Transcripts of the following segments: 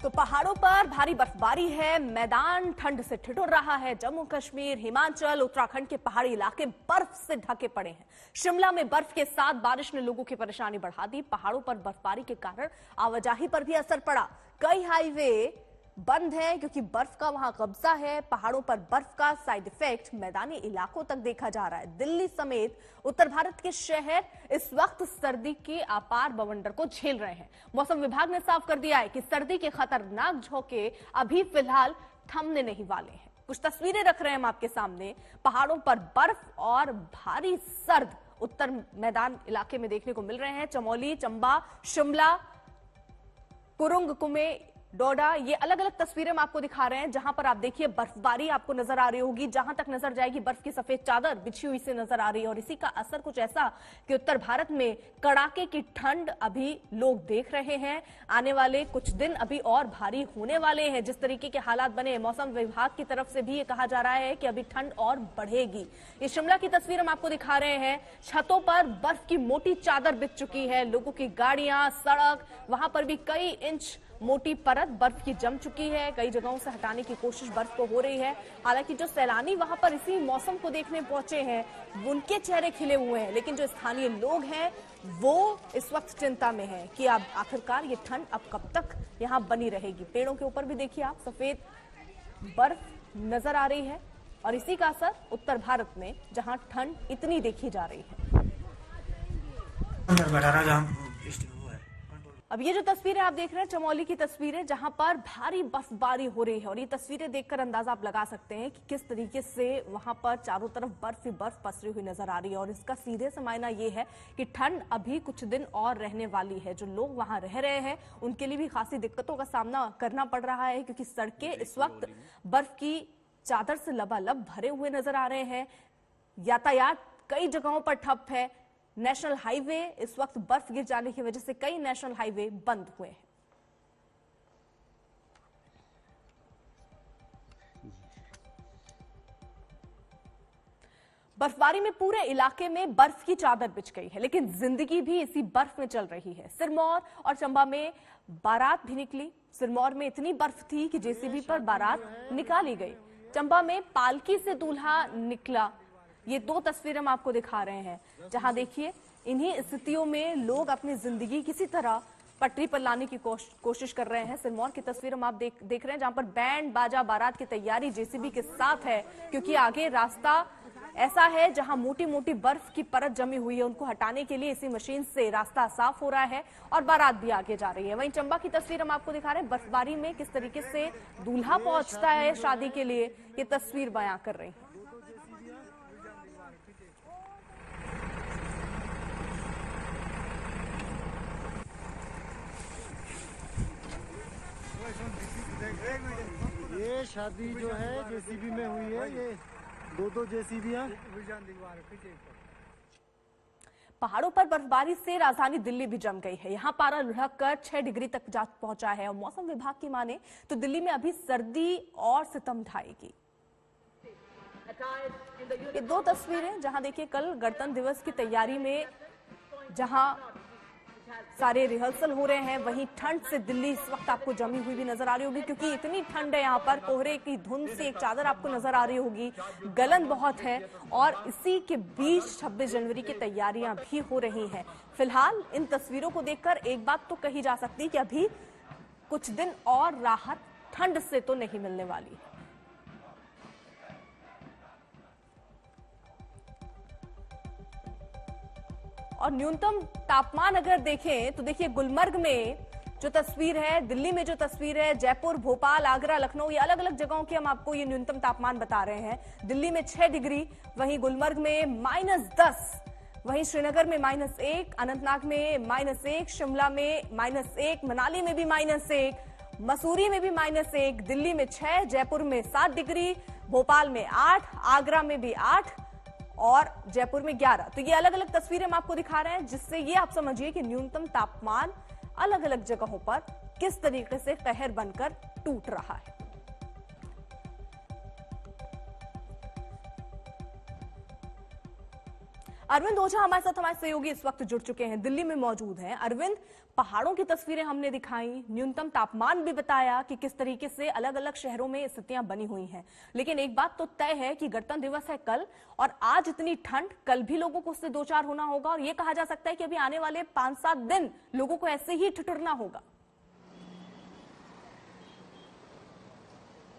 तो पहाड़ों पर भारी बर्फबारी है, मैदान ठंड से ठिठुर रहा है। जम्मू कश्मीर, हिमाचल, उत्तराखंड के पहाड़ी इलाके बर्फ से ढके पड़े हैं। शिमला में बर्फ के साथ बारिश ने लोगों की परेशानी बढ़ा दी। पहाड़ों पर बर्फबारी के कारण आवाजाही पर भी असर पड़ा। कई हाईवे बंद है क्योंकि बर्फ का वहां कब्जा है। पहाड़ों पर बर्फ का साइड इफेक्ट मैदानी इलाकों तक देखा जा रहा है। दिल्ली समेत उत्तर भारत के शहर इस वक्त सर्दी के अपार बवंडर को झेल रहे हैं। मौसम विभाग ने साफ कर दिया है कि सर्दी के खतरनाक झोंके अभी फिलहाल थमने नहीं वाले हैं। कुछ तस्वीरें रख रहे हैं हम आपके सामने। पहाड़ों पर बर्फ और भारी सर्द उत्तर मैदान इलाके में देखने को मिल रहे हैं। चमोली, चंबा, शिमला, कुरुंग कुमे, डोडा, ये अलग अलग तस्वीरें हम आपको दिखा रहे हैं जहां पर आप देखिए बर्फबारी आपको नजर आ रही होगी। जहां तक नजर जाएगी बर्फ की सफेद चादर बिछी हुई से नजर आ रही है। और इसी का असर कुछ ऐसा कि उत्तर भारत में कड़ाके की ठंड अभी लोग देख रहे हैं। आने वाले कुछ दिन अभी और भारी होने वाले हैं। जिस तरीके के हालात बने, मौसम विभाग की तरफ से भी ये कहा जा रहा है कि अभी ठंड और बढ़ेगी। ये शिमला की तस्वीर हम आपको दिखा रहे हैं। छतों पर बर्फ की मोटी चादर बिछ चुकी है। लोगों की गाड़ियां, सड़क, वहां पर भी कई इंच मोटी परत बर्फ की जम चुकी है। कई जगहों से हटाने की कोशिश बर्फ को हो रही है। हालांकि जो सैलानी वहां पर इसी मौसम को देखने पहुंचे हैं उनके चेहरे खिले हुए हैं, लेकिन जो स्थानीय लोग हैं वो इस वक्त चिंता में हैं कि अब आखिरकार ये ठंड अब कब तक यहां बनी रहेगी। पेड़ों के ऊपर भी देखिए आप सफेद बर्फ नजर आ रही है और इसी का असर उत्तर भारत में जहां ठंड इतनी देखी जा रही है। अब ये जो तस्वीरें आप देख रहे हैं चमोली की तस्वीरें, जहां पर भारी बर्फबारी हो रही है। और ये तस्वीरें देखकर अंदाजा आप लगा सकते हैं कि किस तरीके से वहां पर चारों तरफ बर्फ ही बर्फ पसरी हुई नजर आ रही है। और इसका सीधे से मायना ये है कि ठंड अभी कुछ दिन और रहने वाली है। जो लोग वहां रह रहे हैं उनके लिए भी खासी दिक्कतों का सामना करना पड़ रहा है, क्योंकि सड़कें इस वक्त बर्फ की चादर से लबालब भरे हुए नजर आ रहे हैं। यातायात कई जगहों पर ठप है। नेशनल हाईवे इस वक्त बर्फ गिर जाने की वजह से कई नेशनल हाईवे बंद हुए हैं। बर्फबारी में पूरे इलाके में बर्फ की चादर बिछ गई है, लेकिन जिंदगी भी इसी बर्फ में चल रही है। सिरमौर और चंबा में बारात भी निकली। सिरमौर में इतनी बर्फ थी कि जेसीबी पर बारात निकाली गई। चंबा में पालकी से दूल्हा निकला। ये दो तस्वीरें हम आपको दिखा रहे हैं जहां देखिए इन्हीं स्थितियों में लोग अपनी जिंदगी किसी तरह पटरी पर लाने की कोशिश कर रहे हैं। सिरमौर की तस्वीर हम आप देख रहे हैं जहां पर बैंड बाजा बारात की तैयारी जेसीबी के साथ है, क्योंकि आगे रास्ता ऐसा है जहां मोटी मोटी बर्फ की परत जमी हुई है। उनको हटाने के लिए इसी मशीन से रास्ता साफ हो रहा है और बारात भी आगे जा रही है। वहीं चंबा की तस्वीर हम आपको दिखा रहे हैं। बर्फबारी में किस तरीके से दूल्हा पहुंचता है शादी के लिए, ये तस्वीर बयां कर रही है। ये शादी जो है जेसीबी में हुई है। ये दो जेसीबीयां। पहाड़ों पर बर्फबारी से राजधानी दिल्ली भी जम गई है। यहाँ पारा लुढ़ककर 6 डिग्री तक जा पहुंचा है। और मौसम विभाग की माने तो दिल्ली में अभी सर्दी और सितम ढाएगी। ये दो तस्वीरें जहां देखिए कल गणतंत्र दिवस की तैयारी में जहां सारे रिहर्सल हो रहे हैं, वहीं ठंड से दिल्ली इस वक्त आपको जमी हुई भी नजर आ रही होगी, क्योंकि इतनी ठंड है यहाँ पर। कोहरे की धुंध से एक चादर आपको नजर आ रही होगी। गलन बहुत है और इसी के बीच 26 जनवरी की तैयारियां भी हो रही हैं। फिलहाल इन तस्वीरों को देखकर एक बात तो कही जा सकती है कि अभी कुछ दिन और राहत ठंड से तो नहीं मिलने वाली है। और न्यूनतम तापमान अगर देखें तो देखिए गुलमर्ग में जो तस्वीर है, दिल्ली में जो तस्वीर है, जयपुर, भोपाल, आगरा, लखनऊ, ये अलग अलग जगहों के हम आपको ये न्यूनतम तापमान बता रहे हैं। दिल्ली में 6 डिग्री, वहीं गुलमर्ग में -10, वहीं श्रीनगर में -1, अनंतनाग में -1, शिमला में -1, मनाली में भी -1, मसूरी में भी -1, दिल्ली में 6, जयपुर में 7 डिग्री, भोपाल में 8, आगरा में भी 8 और जयपुर में 11। तो ये अलग अलग तस्वीरें हम आपको दिखा रहे हैं, जिससे ये आप समझिए कि न्यूनतम तापमान अलग अलग जगहों पर किस तरीके से कहर बनकर टूट रहा है। अरविंद ओझा हमारे साथ हमारे सहयोगी इस वक्त जुड़ चुके हैं, दिल्ली में मौजूद हैं। अरविंद, पहाड़ों की तस्वीरें हमने दिखाई, न्यूनतम तापमान भी बताया कि किस तरीके से अलग अलग शहरों में स्थितियां बनी हुई हैं, लेकिन एक बात तो तय है कि गणतंत्र दिवस है कल, और आज इतनी ठंड, कल भी लोगों को उससे दो चार होना होगा, और ये कहा जा सकता है कि अभी आने वाले 5-7 दिन लोगों को ऐसे ही ठिठुरना होगा।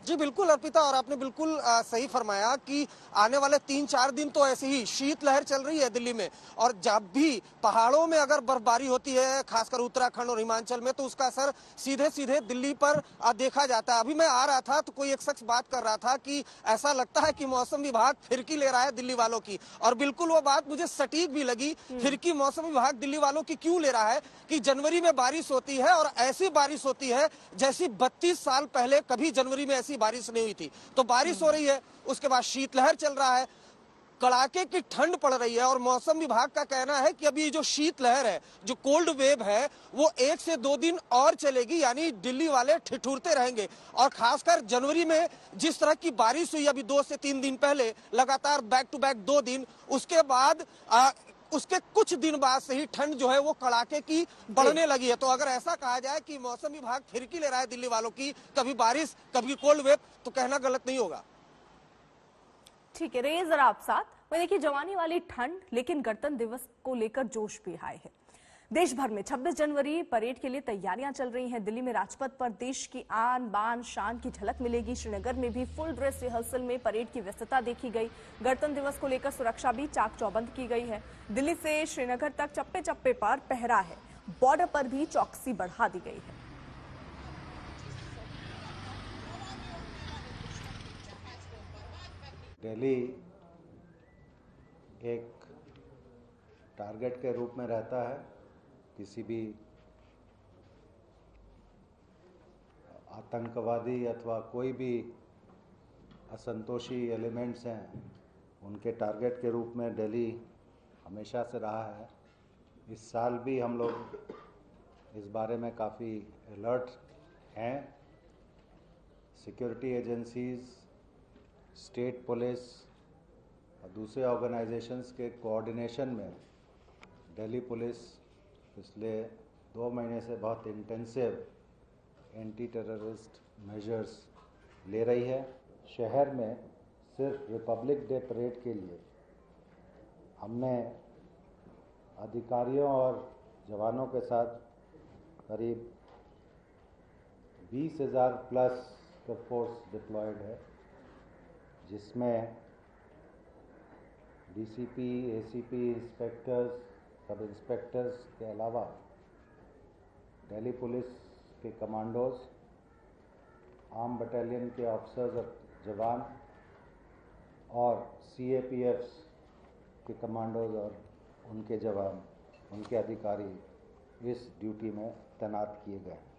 जी बिल्कुल अर्पिता, और आपने बिल्कुल सही फरमाया कि आने वाले 3-4 दिन तो ऐसे ही शीतलहर चल रही है दिल्ली में। और जब भी पहाड़ों में अगर बर्फबारी होती है, खासकर उत्तराखंड और हिमाचल में, तो उसका असर सीधे सीधे दिल्ली पर देखा जाता है। अभी मैं आ रहा था तो कोई एक शख्स बात कर रहा था कि ऐसा लगता है कि मौसम विभाग फिरकी ले रहा है दिल्ली वालों की, और बिल्कुल वो बात मुझे सटीक भी लगी। फिरकी मौसम विभाग दिल्ली वालों की क्यों ले रहा है कि जनवरी में बारिश होती है, और ऐसी बारिश होती है जैसी 32 साल पहले कभी जनवरी में बारिश नहीं हुई थी। तो बारिश हो रही है, उसके बाद शीतलहर चल रहा है, कड़ाके की ठंड पड़ रही है, और मौसम विभाग का कहना है कि अभी जो शीतलहर है, जो कोल्ड वेव है, वो 1 से 2 दिन और चलेगी, यानी दिल्ली वाले ठिठुरते रहेंगे। और खासकर जनवरी में जिस तरह की बारिश हुई अभी 2 से 3 दिन पहले, लगातार बैक टू बैक 2 दिन, उसके बाद उसके कुछ दिन बाद से ही ठंड जो है वो कड़ाके की बढ़ने लगी है। तो अगर ऐसा कहा जाए कि मौसम विभाग फिरकी ले रहा है दिल्ली वालों की, कभी बारिश कभी कोल्ड वेव, तो कहना गलत नहीं होगा। ठीक है, रहिए जरा आप साथ। वह देखिए, जवानी वाली ठंड, लेकिन गणतंत्र दिवस को लेकर जोश भी हाई है। देश भर में 26 जनवरी परेड के लिए तैयारियां चल रही हैं। दिल्ली में राजपथ पर देश की आन बान शान की झलक मिलेगी। श्रीनगर में भी फुल ड्रेस रिहर्सल में परेड की व्यस्तता देखी गई। गणतंत्र दिवस को लेकर सुरक्षा भी चाक चौबंद की गई है। दिल्ली से श्रीनगर तक चप्पे चप्पे पर पहरा है। बॉर्डर पर भी चौकसी बढ़ा दी गई है। दिल्ली एक टारगेट के रूप में रहता है। किसी भी आतंकवादी अथवा कोई भी असंतोषी एलिमेंट्स हैं, उनके टारगेट के रूप में दिल्ली हमेशा से रहा है। इस साल भी हम लोग इस बारे में काफ़ी अलर्ट हैं। सिक्योरिटी एजेंसीज, स्टेट पुलिस और दूसरे ऑर्गेनाइजेशंस के कोऑर्डिनेशन में दिल्ली पुलिस पिछले 2 महीने से बहुत इंटेंसिव एंटी टेररिस्ट मेजर्स ले रही है। शहर में सिर्फ रिपब्लिक डे परेड के लिए हमने अधिकारियों और जवानों के साथ करीब 20,000 प्लस का फोर्स डिप्लॉयड है, जिसमें डीसीपी, एसीपी, इंस्पेक्टर्स, सब इंस्पेक्टर्स के अलावा दिल्ली पुलिस के कमांडोज, आर्म बटालियन के ऑफिसर्स और जवान, और सीएपीएफ्स के कमांडोज और उनके जवान, उनके अधिकारी इस ड्यूटी में तैनात किए गए हैं।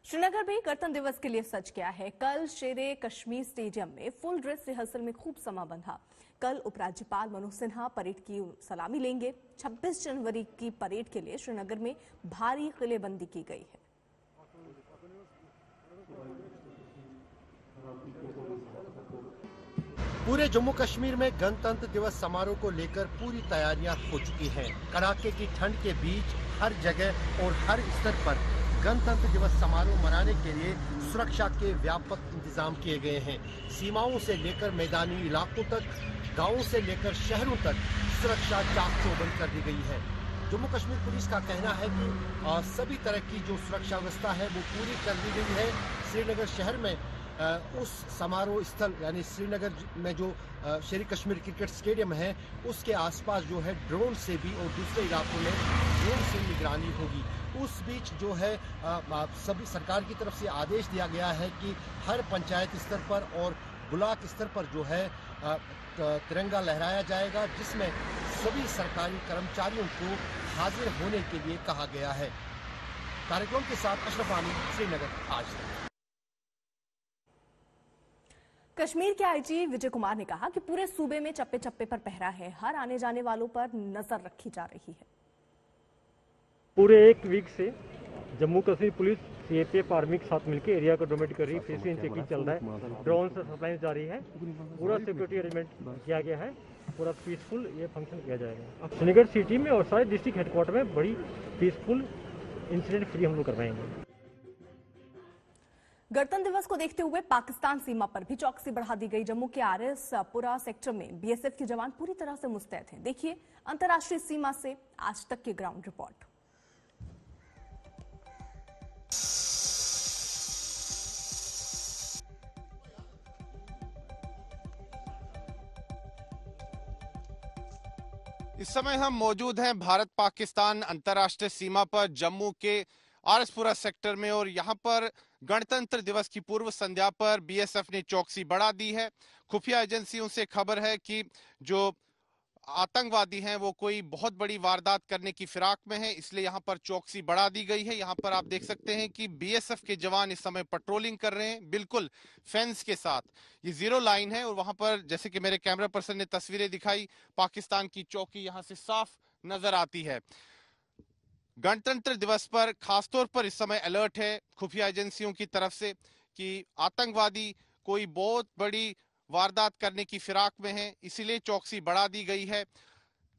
श्रीनगर भी गणतंत्र दिवस के लिए सज गया है। कल शेरे कश्मीर स्टेडियम में फुल ड्रेस रिहर्सल में खूब समा बंधा। कल उपराज्यपाल मनोज सिन्हा परेड की सलामी लेंगे। 26 जनवरी की परेड के लिए श्रीनगर में भारी किलेबंदी की गई है। पूरे जम्मू कश्मीर में गणतंत्र दिवस समारोह को लेकर पूरी तैयारियां हो चुकी हैं। कड़ाके की ठंड के बीच हर जगह और हर स्तर पर गणतंत्र दिवस समारोह मनाने के लिए सुरक्षा के व्यापक इंतजाम किए गए हैं। सीमाओं से लेकर मैदानी इलाकों तक, गांवों से लेकर शहरों तक सुरक्षा चाक चौबंद कर दी गई है। जम्मू कश्मीर पुलिस का कहना है कि सभी तरह की जो सुरक्षा व्यवस्था है वो पूरी कर दी गई है। श्रीनगर शहर में उस समारोह स्थल यानी श्रीनगर में जो शेर कश्मीर क्रिकेट स्टेडियम है, उसके आसपास जो है ड्रोन से भी और दूसरे इलाकों में ड्रोन से निगरानी होगी। उस बीच जो है सभी सरकार की तरफ से आदेश दिया गया है कि हर पंचायत स्तर पर और ब्लॉक स्तर पर जो है तिरंगा लहराया जाएगा, जिसमें सभी सरकारी कर्मचारियों को हाजिर होने के लिए कहा गया है। कार्यक्रम के साथ अशरफ आनी, श्रीनगर, आज तक। कश्मीर के आईजी विजय कुमार ने कहा कि पूरे सूबे में चप्पे चप्पे पर पहरा है। हर आने जाने वालों पर नजर रखी जा रही है। पूरे एक वीक से Jammu Kashmir police CAPF army के साथ मिलकर एरिया को डोमेट कर रही है। फेसिंग चेकिंग चल रहा है, ड्रोन से सप्लाई जारी है, पूरा सिक्योरिटी अरेंजमेंट किया गया है। पूरा पीसफुल ये फंक्शन किया जाएगा। अब श्रीनगर सिटी में और सारे डिस्ट्रिक्ट हेडक्वार्टर में बड़ी पीसफुल इंसिडेंट फ्री हम लोग करवाएंगे। गणतंत्र दिवस को देखते हुए पाकिस्तान सीमा पर भी चौकसी बढ़ा दी गई। जम्मू के आरएसपुरा सेक्टर में बीएसएफ के जवान पूरी तरह से मुस्तैद हैं। देखिए अंतर्राष्ट्रीय सीमा से आज तक की ग्राउंड रिपोर्ट। इस समय हम मौजूद हैं भारत पाकिस्तान अंतर्राष्ट्रीय सीमा पर जम्मू के आरएसपुरा सेक्टर में, और यहां पर गणतंत्र दिवस की पूर्व संध्या पर बीएसएफ ने चौकसी बढ़ा दी है। खुफिया एजेंसियों से खबर है कि जो आतंकवादी हैं वो कोई बहुत बड़ी वारदात करने की फिराक में है, इसलिए यहां पर चौकसी बढ़ा दी गई है। यहां पर आप देख सकते हैं कि बीएसएफ के जवान इस समय पेट्रोलिंग कर रहे हैं बिल्कुल फेंस के साथ। ये जीरो लाइन है और वहां पर जैसे कि मेरे कैमरा पर्सन ने तस्वीरें दिखाई, पाकिस्तान की चौकी यहां से साफ नजर आती है। गणतंत्र दिवस पर खासतौर पर इस समय अलर्ट है खुफिया एजेंसियों की तरफ से कि आतंकवादी कोई बहुत बड़ी वारदात करने की फिराक में है, इसीलिए चौकसी बढ़ा दी गई है।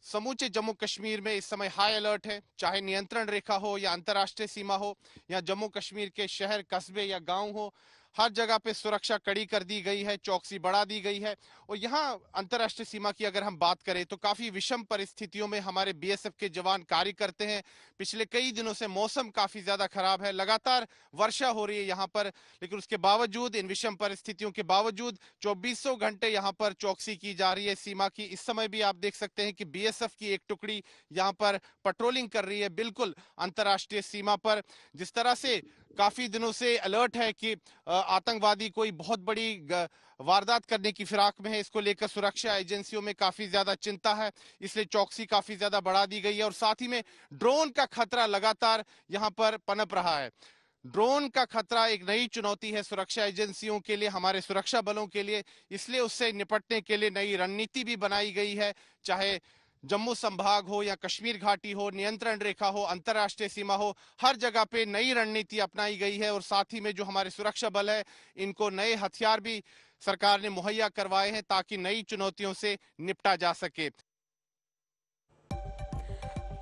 समूचे जम्मू कश्मीर में इस समय हाई अलर्ट है, चाहे नियंत्रण रेखा हो या अंतर्राष्ट्रीय सीमा हो या जम्मू कश्मीर के शहर कस्बे या गांव हो, हर जगह पे सुरक्षा कड़ी कर दी गई है, चौकसी बढ़ा दी गई है। और यहाँ अंतर्राष्ट्रीय सीमा की अगर हम बात करें तो काफी विषम परिस्थितियों में हमारे बीएसएफ के जवान कार्य करते हैं। पिछले कई दिनों से मौसम काफी ज्यादा खराब है, लगातार वर्षा हो रही है यहाँ पर, लेकिन उसके बावजूद, इन विषम परिस्थितियों के बावजूद 2400 घंटे यहाँ पर चौकसी की जा रही है सीमा की। इस समय भी आप देख सकते हैं कि बीएसएफ की एक टुकड़ी यहाँ पर पेट्रोलिंग कर रही है बिल्कुल अंतर्राष्ट्रीय सीमा पर। जिस तरह से काफी दिनों से अलर्ट है कि आतंकवादी कोई बहुत बड़ी वारदात करने की फिराक में है, इसको लेकर सुरक्षा एजेंसियों में काफी ज्यादा चिंता है, इसलिए चौकसी काफी ज्यादा बढ़ा दी गई है। और साथ ही में ड्रोन का खतरा लगातार यहाँ पर पनप रहा है। ड्रोन का खतरा एक नई चुनौती है सुरक्षा एजेंसियों के लिए, हमारे सुरक्षा बलों के लिए, इसलिए उससे निपटने के लिए नई रणनीति भी बनाई गई है। चाहे जम्मू संभाग हो या कश्मीर घाटी हो, नियंत्रण रेखा हो, अंतर्राष्ट्रीय सीमा हो, हर जगह पे नई रणनीति अपनाई गई है। और साथ ही में जो हमारे सुरक्षा बल है, इनको नए हथियार भी सरकार ने मुहैया करवाए हैं ताकि नई चुनौतियों से निपटा जा सके।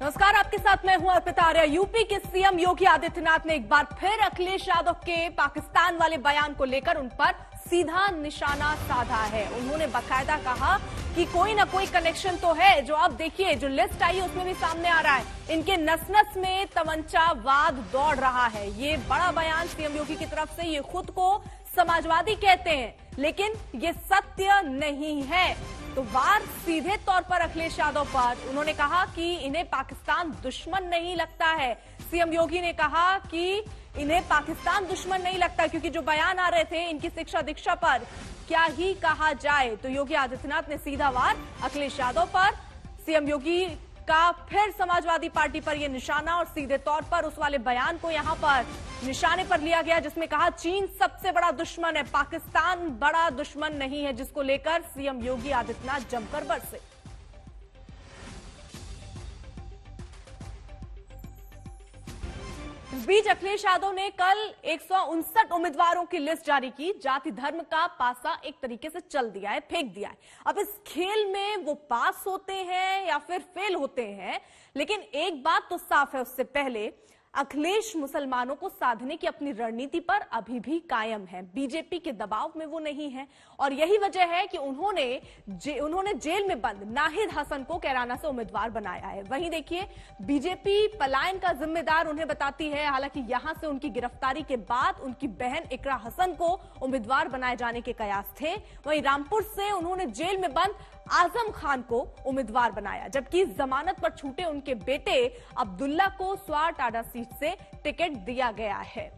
नमस्कार, आपके साथ मैं हूं अर्पिता आर्य। यूपी के सीएम योगी आदित्यनाथ ने एक बार फिर अखिलेश यादव के पाकिस्तान वाले बयान को लेकर उन पर सीधा निशाना साधा है। उन्होंने बाकायदा कहा कि कोई ना कोई कनेक्शन तो है। जो अब देखिए, जो लिस्ट आई है उसमें भी सामने आ रहा है, इनके नस नस में तमंचावाद दौड़ रहा है। ये बड़ा बयान सीएम योगी की तरफ से, ये खुद को समाजवादी कहते हैं, लेकिन ये सत्य नहीं है। तो वार सीधे तौर पर अखिलेश यादव पर। उन्होंने कहा कि इन्हें पाकिस्तान दुश्मन नहीं लगता है। सीएम योगी ने कहा कि इन्हें पाकिस्तान दुश्मन नहीं लगता, क्योंकि जो बयान आ रहे थे इनकी शिक्षा दीक्षा पर, क्या ही कहा जाए। तो योगी आदित्यनाथ ने सीधा वार अखिलेश यादव पर, सीएम योगी का फिर समाजवादी पार्टी पर यह निशाना, और सीधे तौर पर उस वाले बयान को यहां पर निशाने पर लिया गया जिसमें कहा चीन सबसे बड़ा दुश्मन है, पाकिस्तान बड़ा दुश्मन नहीं है, जिसको लेकर सीएम योगी आदित्यनाथ जमकर बरसे। इस बीच अखिलेश यादव ने कल 159 उम्मीदवारों की लिस्ट जारी की। जाति धर्म का पासा एक तरीके से चल दिया है, फेंक दिया है। अब इस खेल में वो पास होते हैं या फिर फेल होते हैं, लेकिन एक बात तो साफ है, उससे पहले अखिलेश मुसलमानों को साधने की अपनी रणनीति पर अभी भी कायम है। बीजेपी के दबाव में वो नहीं है, और यही वजह है कि उन्होंने जेल में बंद नाहिद हसन को कैराना से उम्मीदवार बनाया है। वहीं देखिए, बीजेपी पलायन का जिम्मेदार उन्हें बताती है। हालांकि यहां से उनकी गिरफ्तारी के बाद उनकी बहन इकरा हसन को उम्मीदवार बनाए जाने के कयास थे। वहीं रामपुर से उन्होंने जेल में बंद आजम खान को उम्मीदवार बनाया, जबकि जमानत पर छूटे उनके बेटे अब्दुल्ला को स्वार टाडा सीट से टिकट दिया गया है।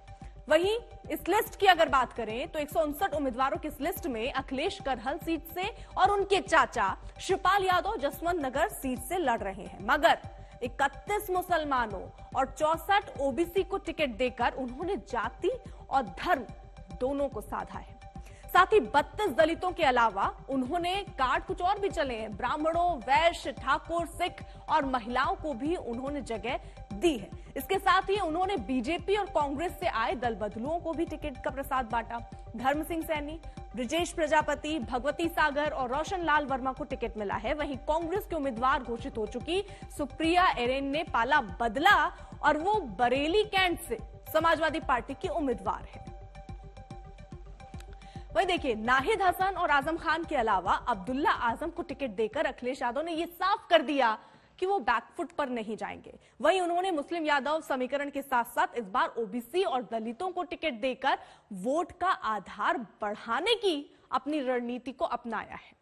वहीं इस लिस्ट की अगर बात करें तो 159 उम्मीदवारों की इस लिस्ट में अखिलेश करहल सीट से और उनके चाचा शिवपाल यादव जसवंत नगर सीट से लड़ रहे हैं, मगर 31 मुसलमानों और 64 ओबीसी को टिकट देकर उन्होंने जाति और धर्म दोनों को साधा है। साथ ही 32 दलितों के अलावा उन्होंने कार्ड कुछ और भी चले हैं, ब्राह्मणों, वैश्य, ठाकुर, सिख और महिलाओं को भी उन्होंने जगह दी है। इसके साथ ही उन्होंने बीजेपी और कांग्रेस से आए दल बदलुओं को भी टिकट का प्रसाद बांटा। धर्म सिंह सैनी, ब्रजेश प्रजापति, भगवती सागर और रोशन लाल वर्मा को टिकट मिला है। वहीं कांग्रेस के उम्मीदवार घोषित हो चुकी सुप्रिया एरेन ने पाला बदला और वो बरेली कैंट से समाजवादी पार्टी की उम्मीदवार है। वहीं देखिए, नाहिद हसन और आजम खान के अलावा अब्दुल्ला आजम को टिकट देकर अखिलेश यादव ने यह साफ कर दिया कि वो बैकफुट पर नहीं जाएंगे। वहीं उन्होंने मुस्लिम यादव समीकरण के साथ साथ इस बार ओबीसी और दलितों को टिकट देकर वोट का आधार बढ़ाने की अपनी रणनीति को अपनाया है।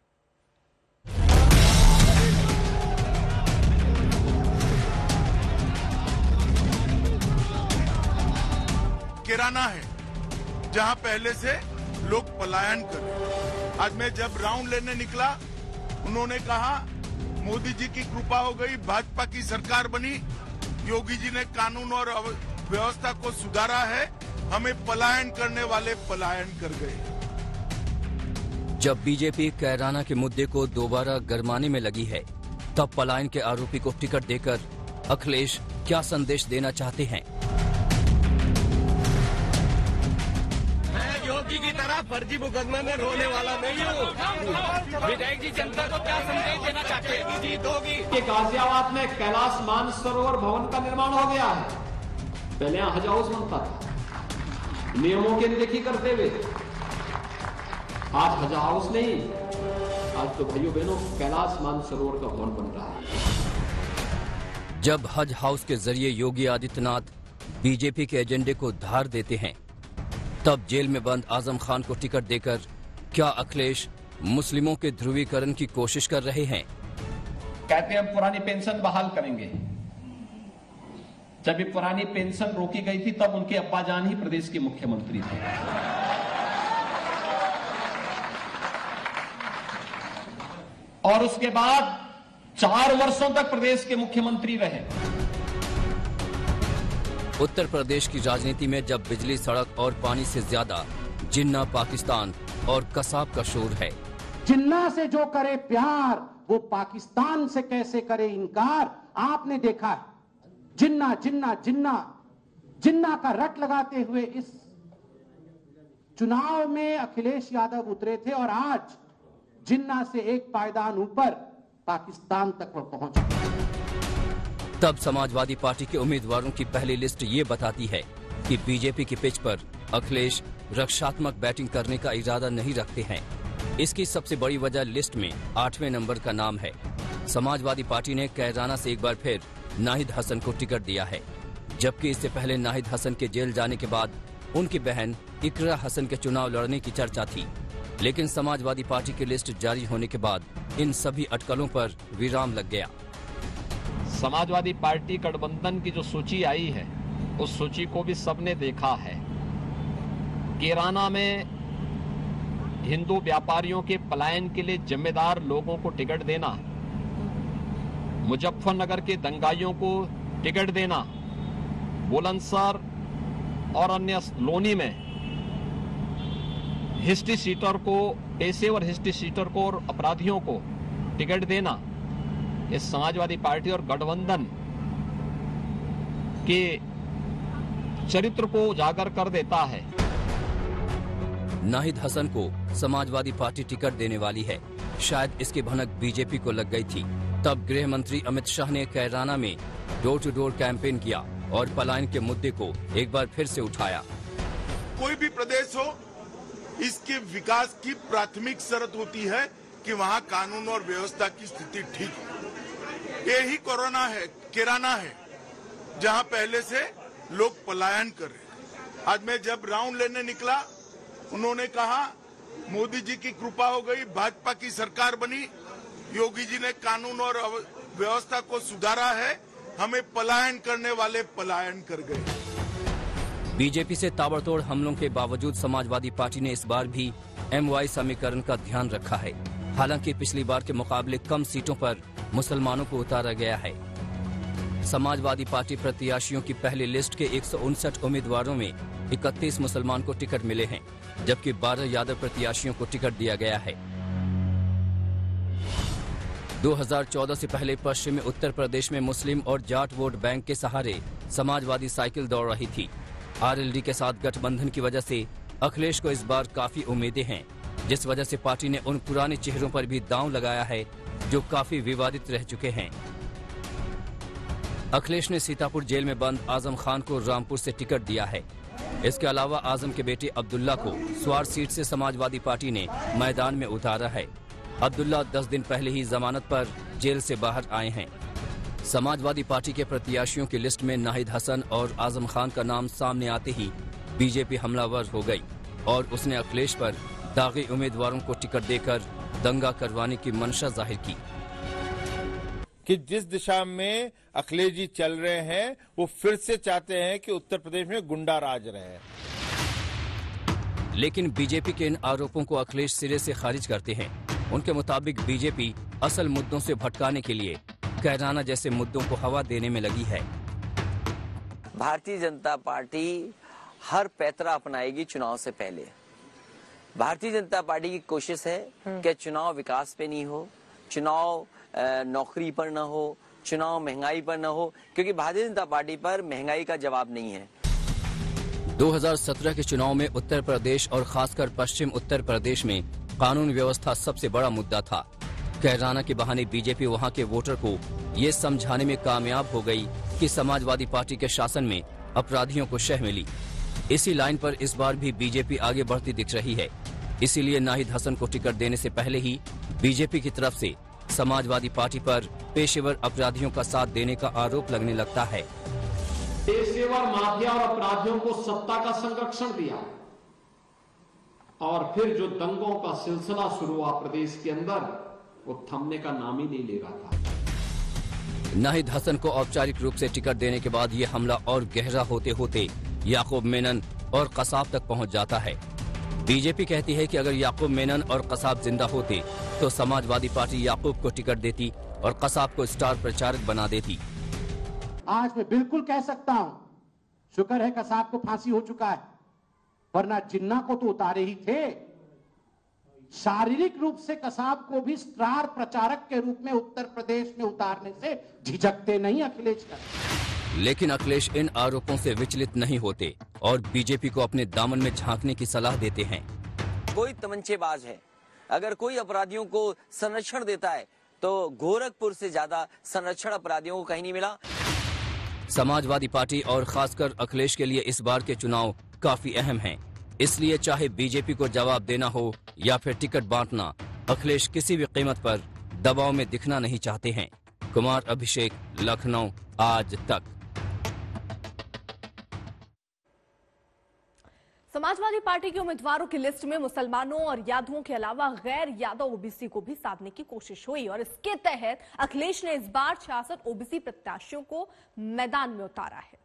किराना है जहां पहले से लोग पलायन कर रहे हैं। आज मैं जब राउंड लेने निकला, उन्होंने कहा मोदी जी की कृपा हो गई, भाजपा की सरकार बनी, योगी जी ने कानून और व्यवस्था को सुधारा है, हमें पलायन करने वाले पलायन कर गए। जब बीजेपी कैराना के मुद्दे को दोबारा गरमाने में लगी है, तब पलायन के आरोपी को टिकट देकर अखिलेश क्या संदेश देना चाहते हैं? योगी की तरह फर्जी मुकदमे में रोने वाला नहीं हूँ। विधायक जी जनता को क्या संदेश देना चाहते हैं? जीत होगी। गाजियाबाद में कैलाश मानसरोवर भवन का निर्माण हो गया है। पहले यहाँ हज हाउस बनता था, नियमों की अनदेखी करते हुए। आज हज हाउस नहीं, आज तो भाइयों बहनों कैलाश मानसरोवर का भवन बन रहा है। जब हज हाउस के जरिए योगी आदित्यनाथ बीजेपी के एजेंडे को धार देते हैं, तब जेल में बंद आजम खान को टिकट देकर क्या अखिलेश मुस्लिमों के ध्रुवीकरण की कोशिश कर रहे हैं? कहते हैं हम पुरानी पेंशन बहाल करेंगे। जब ये पुरानी पेंशन रोकी गई थी, तब उनके अब्बाजान ही प्रदेश के मुख्यमंत्री थे। और उसके बाद 4 वर्षों तक प्रदेश के मुख्यमंत्री रहे। उत्तर प्रदेश की राजनीति में जब बिजली, सड़क और पानी से ज्यादा जिन्ना, पाकिस्तान और कसाब का शोर है। जिन्ना से जो करे प्यार, वो पाकिस्तान से कैसे करे इनकार। आपने देखा है, जिन्ना जिन्ना जिन्ना जिन्ना का रट लगाते हुए इस चुनाव में अखिलेश यादव उतरे थे, और आज जिन्ना से एक पायदान ऊपर पाकिस्तान तक वो पहुंच गए। तब समाजवादी पार्टी के उम्मीदवारों की पहली लिस्ट ये बताती है कि बीजेपी की पिच पर अखिलेश रक्षात्मक बैटिंग करने का इरादा नहीं रखते हैं। इसकी सबसे बड़ी वजह लिस्ट में 8वें नंबर का नाम है। समाजवादी पार्टी ने कैराना से एक बार फिर नाहिद हसन को टिकट दिया है, जबकि इससे पहले नाहिद हसन के जेल जाने के बाद उनकी बहन इकरा हसन के चुनाव लड़ने की चर्चा थी। लेकिन समाजवादी पार्टी की लिस्ट जारी होने के बाद इन सभी अटकलों पर विराम लग गया। समाजवादी पार्टी गठबंधन की जो सूची आई है, उस सूची को भी सबने देखा है। कैराना में हिंदू व्यापारियों के पलायन के लिए जिम्मेदार लोगों को टिकट देना, मुजफ्फरनगर के दंगाइयों को टिकट देना, बुलंदशहर और अन्य लोनी में हिस्ट्री सीटर को, पेशेवर हिस्ट्री सीटर को और अपराधियों को टिकट देना, इस समाजवादी पार्टी और गठबंधन के चरित्र को उजागर कर देता है। नाहिद हसन को समाजवादी पार्टी टिकट देने वाली है। शायद इसकी भनक बीजेपी को लग गई थी। तब गृह मंत्री अमित शाह ने कैराना में डोर टू डोर कैंपेन किया और पलायन के मुद्दे को एक बार फिर से उठाया। कोई भी प्रदेश हो, इसके विकास की प्राथमिक शर्त होती है कि वहां कानून और व्यवस्था की स्थिति ठीक हो। यही कोरोना है, किराना है, जहां पहले से लोग पलायन कर रहे हैं। आज मैं जब राउंड लेने निकला, उन्होंने कहा मोदी जी की कृपा हो गई, भाजपा की सरकार बनी, योगी जी ने कानून और व्यवस्था को सुधारा है, हमें पलायन करने वाले पलायन कर गए। बीजेपी से ताबड़तोड़ हमलों के बावजूद समाजवादी पार्टी ने इस बार भी MY समीकरण का ध्यान रखा है। हालांकि पिछली बार के मुकाबले कम सीटों पर मुसलमानों को उतारा गया है। समाजवादी पार्टी प्रत्याशियों की पहली लिस्ट के 159 उम्मीदवारों में 31 मुसलमान को टिकट मिले हैं, जबकि 12 यादव प्रत्याशियों को टिकट दिया गया है। 2014 से पहले पश्चिमी उत्तर प्रदेश में मुस्लिम और जाट वोट बैंक के सहारे समाजवादी साइकिल दौड़ रही थी। आरएलडी के साथ गठबंधन की वजह से अखिलेश को इस बार काफी उम्मीदें हैं, जिस वजह से पार्टी ने उन पुराने चेहरों पर भी दांव लगाया है जो काफी विवादित रह चुके हैं। अखिलेश ने सीतापुर जेल में बंद आजम खान को रामपुर से टिकट दिया है। इसके अलावा आजम के बेटे अब्दुल्ला को स्वार सीट से समाजवादी पार्टी ने मैदान में उतारा है। अब्दुल्ला 10 दिन पहले ही जमानत पर जेल से बाहर आए हैं। समाजवादी पार्टी के प्रत्याशियों की लिस्ट में नाहिद हसन और आजम खान का नाम सामने आते ही बीजेपी हमलावर हो गई और उसने अखिलेश पर दागी उम्मीदवारों को टिकट देकर दंगा करवाने की मंशा जाहिर की कि जिस दिशा में अखिलेश जी चल रहे हैं वो फिर से चाहते हैं कि उत्तर प्रदेश में गुंडा राज रहे। लेकिन बीजेपी के इन आरोपों को अखिलेश सिरे से खारिज करते हैं। उनके मुताबिक बीजेपी असल मुद्दों से भटकाने के लिए कैराना जैसे मुद्दों को हवा देने में लगी है। भारतीय जनता पार्टी हर पैतरा अपनाएगी चुनाव से पहले। भारतीय जनता पार्टी की कोशिश है कि चुनाव विकास पे नहीं हो, चुनाव नौकरी पर न हो, चुनाव महंगाई पर न हो, क्योंकि भारतीय जनता पार्टी पर महंगाई का जवाब नहीं है। 2017 के चुनाव में उत्तर प्रदेश और खासकर पश्चिम उत्तर प्रदेश में कानून व्यवस्था सबसे बड़ा मुद्दा था। कैराना के बहाने बीजेपी वहां के वोटर को ये समझाने में कामयाब हो गई कि समाजवादी पार्टी के शासन में अपराधियों को शह मिली। इसी लाइन पर इस बार भी बीजेपी आगे बढ़ती दिख रही है। इसीलिए नाहिद हसन को टिकट देने से पहले ही बीजेपी की तरफ से समाजवादी पार्टी पर पेशेवर अपराधियों का साथ देने का आरोप लगने लगता है। पेशेवर माफिया और अपराधियों को सत्ता का संरक्षण दिया और फिर जो दंगों का सिलसिला शुरू हुआ प्रदेश के अंदर, वो थमने का नाम ही नहीं ले रहा था। नाहिद हसन को औपचारिक रूप से टिकट देने के बाद ये हमला और गहरा होते होते याकूब मेनन और कसाब तक पहुंच जाता है। बीजेपी कहती है कि अगर याकूब मेनन और कसाब जिंदा होते तो समाजवादी पार्टी याकूब को टिकट देती और कसाब को स्टार प्रचारक बना देती। आज मैं बिल्कुल कह सकता हूं, शुक्र है कसाब को फांसी हो चुका है, वरना जिन्ना को तो उतारे ही थे। शारीरिक रूप से कसाब को भी स्टार प्रचारक के रूप में उत्तर प्रदेश में उतारने से झिझकते नहीं अखिलेश का। लेकिन अखिलेश इन आरोपों से विचलित नहीं होते और बीजेपी को अपने दामन में झांकने की सलाह देते हैं। कोई तमंचेबाज है, अगर कोई अपराधियों को संरक्षण देता है तो गोरखपुर से ज्यादा संरक्षण अपराधियों को कहीं नहीं मिला। समाजवादी पार्टी और खासकर अखिलेश के लिए इस बार के चुनाव काफी अहम हैं। इसलिए चाहे बीजेपी को जवाब देना हो या फिर टिकट बांटना, अखिलेश किसी भी कीमत पर दबाव में दिखना नहीं चाहते हैं। कुमार अभिषेक, लखनऊ, आज तक। समाजवादी पार्टी के उम्मीदवारों की लिस्ट में मुसलमानों और यादवों के अलावा गैर यादव ओबीसी को भी साधने की कोशिश हुई और इसके तहत अखिलेश ने इस बार 66 ओबीसी प्रत्याशियों को मैदान में उतारा है।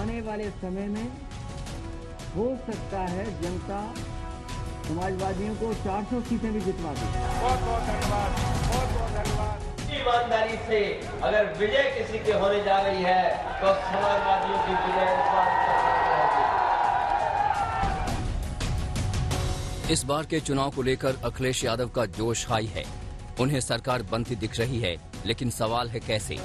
आने वाले समय में हो सकता है जनता समाजवादियों को 400 सीटें भी जितवा दे। बहुत बहुत धन्यवाद, बहुत बहुत धन्यवाद। ईमानदारी से अगर विजय किसी की होने जा रही है तो समाजवादियों की विजय इस बार के चुनाव को लेकर अखिलेश यादव का जोश हाई है। उन्हें सरकार बनती दिख रही है, लेकिन सवाल है कैसे।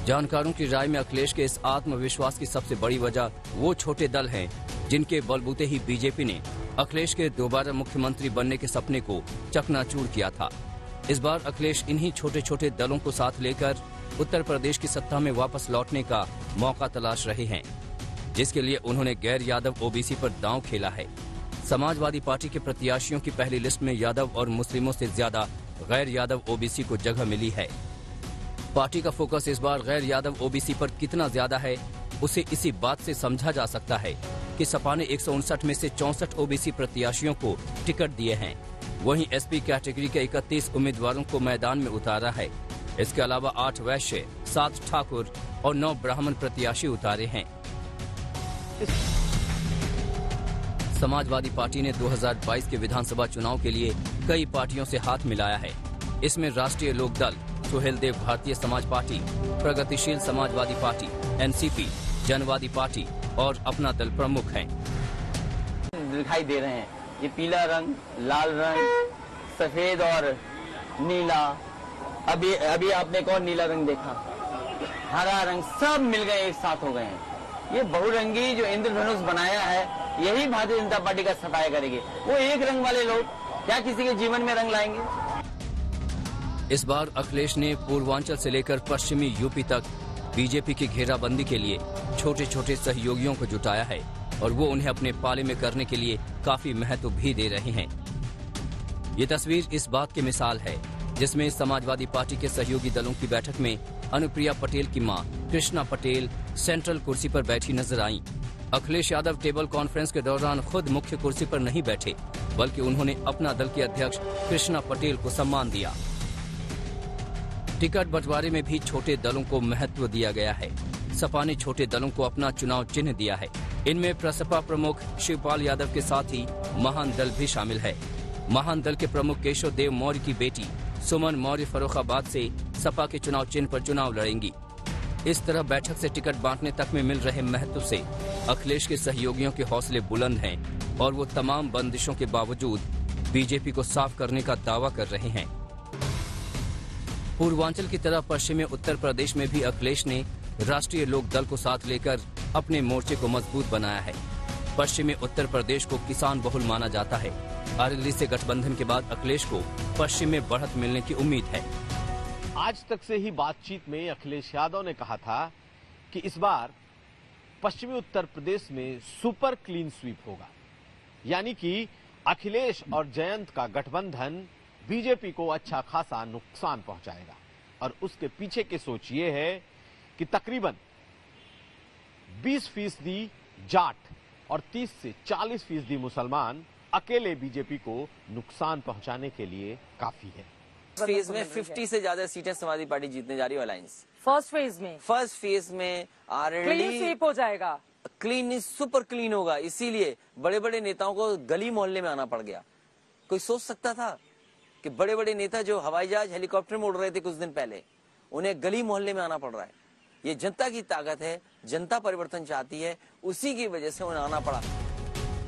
जानकारों की राय में अखिलेश के इस आत्मविश्वास की सबसे बड़ी वजह वो छोटे दल हैं जिनके बलबूते ही बीजेपी ने अखिलेश के दोबारा मुख्यमंत्री बनने के सपने को चकनाचूर किया था। इस बार अखिलेश इन्हीं छोटे छोटे दलों को साथ लेकर उत्तर प्रदेश की सत्ता में वापस लौटने का मौका तलाश रहे हैं, जिसके लिए उन्होंने गैर यादव ओबीसी पर दांव खेला है। समाजवादी पार्टी के प्रत्याशियों की पहली लिस्ट में यादव और मुस्लिमों से ज्यादा गैर यादव ओबीसी को जगह मिली है। पार्टी का फोकस इस बार गैर यादव ओबीसी पर कितना ज्यादा है, उसे इसी बात से समझा जा सकता है कि सपा ने 159 में से 64 ओबीसी प्रत्याशियों को टिकट दिए हैं। वहीं एसपी कैटेगरी के 31 उम्मीदवारों को मैदान में उतारा है। इसके अलावा 8 वैश्य, 7 ठाकुर और 9 ब्राह्मण प्रत्याशी उतारे हैं। समाजवादी पार्टी ने 2022 के विधानसभा चुनाव के लिए कई पार्टियों से हाथ मिलाया है। इसमें राष्ट्रीय लोकदल, सुहेलदेव भारतीय समाज पार्टी, प्रगतिशील समाजवादी पार्टी, एनसीपी, जनवादी पार्टी, और अपना दल प्रमुख हैं। दिखाई दे रहे हैं, ये पीला रंग, लाल रंग, सफेद और नीला, अभी आपने एक और नीला रंग देखा, हरा रंग, सब मिल गए, एक साथ हो गए हैं। ये बहुरंगी जो इंद्रधनुष बनाया है, यही भारतीय जनता पार्टी का सफाया करेगी। वो एक रंग वाले लोग क्या किसी के जीवन में रंग लाएंगे? इस बार अखिलेश ने पूर्वांचल से लेकर पश्चिमी यूपी तक बीजेपी की घेराबंदी के लिए छोटे छोटे सहयोगियों को जुटाया है और वो उन्हें अपने पाले में करने के लिए काफी महत्व भी दे रहे हैं। ये तस्वीर इस बात की मिसाल है जिसमें समाजवादी पार्टी के सहयोगी दलों की बैठक में अनुप्रिया पटेल की मां कृष्णा पटेल सेंट्रल कुर्सी पर बैठी नजर आईं। अखिलेश यादव टेबल कॉन्फ्रेंस के दौरान खुद मुख्य कुर्सी पर नहीं बैठे, बल्कि उन्होंने अपना दल के अध्यक्ष कृष्णा पटेल को सम्मान दिया। टिकट बंटवारे में भी छोटे दलों को महत्व दिया गया है। सपा ने छोटे दलों को अपना चुनाव चिन्ह दिया है। इनमें प्रसपा प्रमुख शिवपाल यादव के साथ ही महान दल भी शामिल है। महान दल के प्रमुख केशव देव मौर्य की बेटी सुमन मौर्य फर्रुखाबाद से सपा के चुनाव चिन्ह पर चुनाव लड़ेंगी। इस तरह बैठक से टिकट बांटने तक में मिल रहे महत्व से अखिलेश के सहयोगियों के हौसले बुलंद हैं और वो तमाम बंदिशों के बावजूद बीजेपी को साफ करने का दावा कर रहे हैं। पूर्वांचल की तरह पश्चिमी उत्तर प्रदेश में भी अखिलेश ने राष्ट्रीय लोक दल को साथ लेकर अपने मोर्चे को मजबूत बनाया है। पश्चिमी उत्तर प्रदेश को किसान बहुल माना जाता है। आरएलडी से गठबंधन के बाद अखिलेश को पश्चिम में बढ़त मिलने की उम्मीद है। आज तक से ही बातचीत में अखिलेश यादव ने कहा था कि इस बार पश्चिमी उत्तर प्रदेश में सुपर क्लीन स्वीप होगा, यानी कि अखिलेश और जयंत का गठबंधन बीजेपी को अच्छा खासा नुकसान पहुंचाएगा। और उसके पीछे की सोच ये है कि तकरीबन 20% जाट और 30 से 40% मुसलमान अकेले बीजेपी को नुकसान पहुंचाने के लिए काफी है। फेज में 50 से ज्यादा सीटें समाजवादी पार्टी जीतने जा रही है। अलायंस फर्स्ट फेज में आरएलडी क्लीन स्वीप हो जाएगा, क्लीन सुपर क्लीन होगा। इसीलिए बड़े बड़े नेताओं को गली मोहल्ले में आना पड़ गया। कोई सोच सकता था कि बड़े बड़े नेता जो हवाई जहाज हेलीकॉप्टर में उड़ रहे थे कुछ दिन पहले, उन्हें गली मोहल्ले में आना पड़ रहा है। ये जनता की ताकत है, जनता परिवर्तन चाहती है, उसी की वजह से उन्हें आना पड़ा।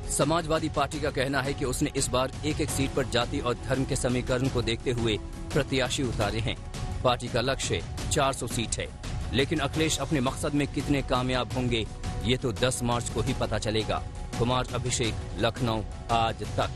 समाजवादी पार्टी का कहना है कि उसने इस बार एक एक सीट पर जाति और धर्म के समीकरण को देखते हुए प्रत्याशी उतारे हैं। पार्टी का लक्ष्य 400 सीट है, लेकिन अखिलेश अपने मकसद में कितने कामयाब होंगे ये तो 10 मार्च को ही पता चलेगा। कुमार अभिषेक, लखनऊ, आज तक।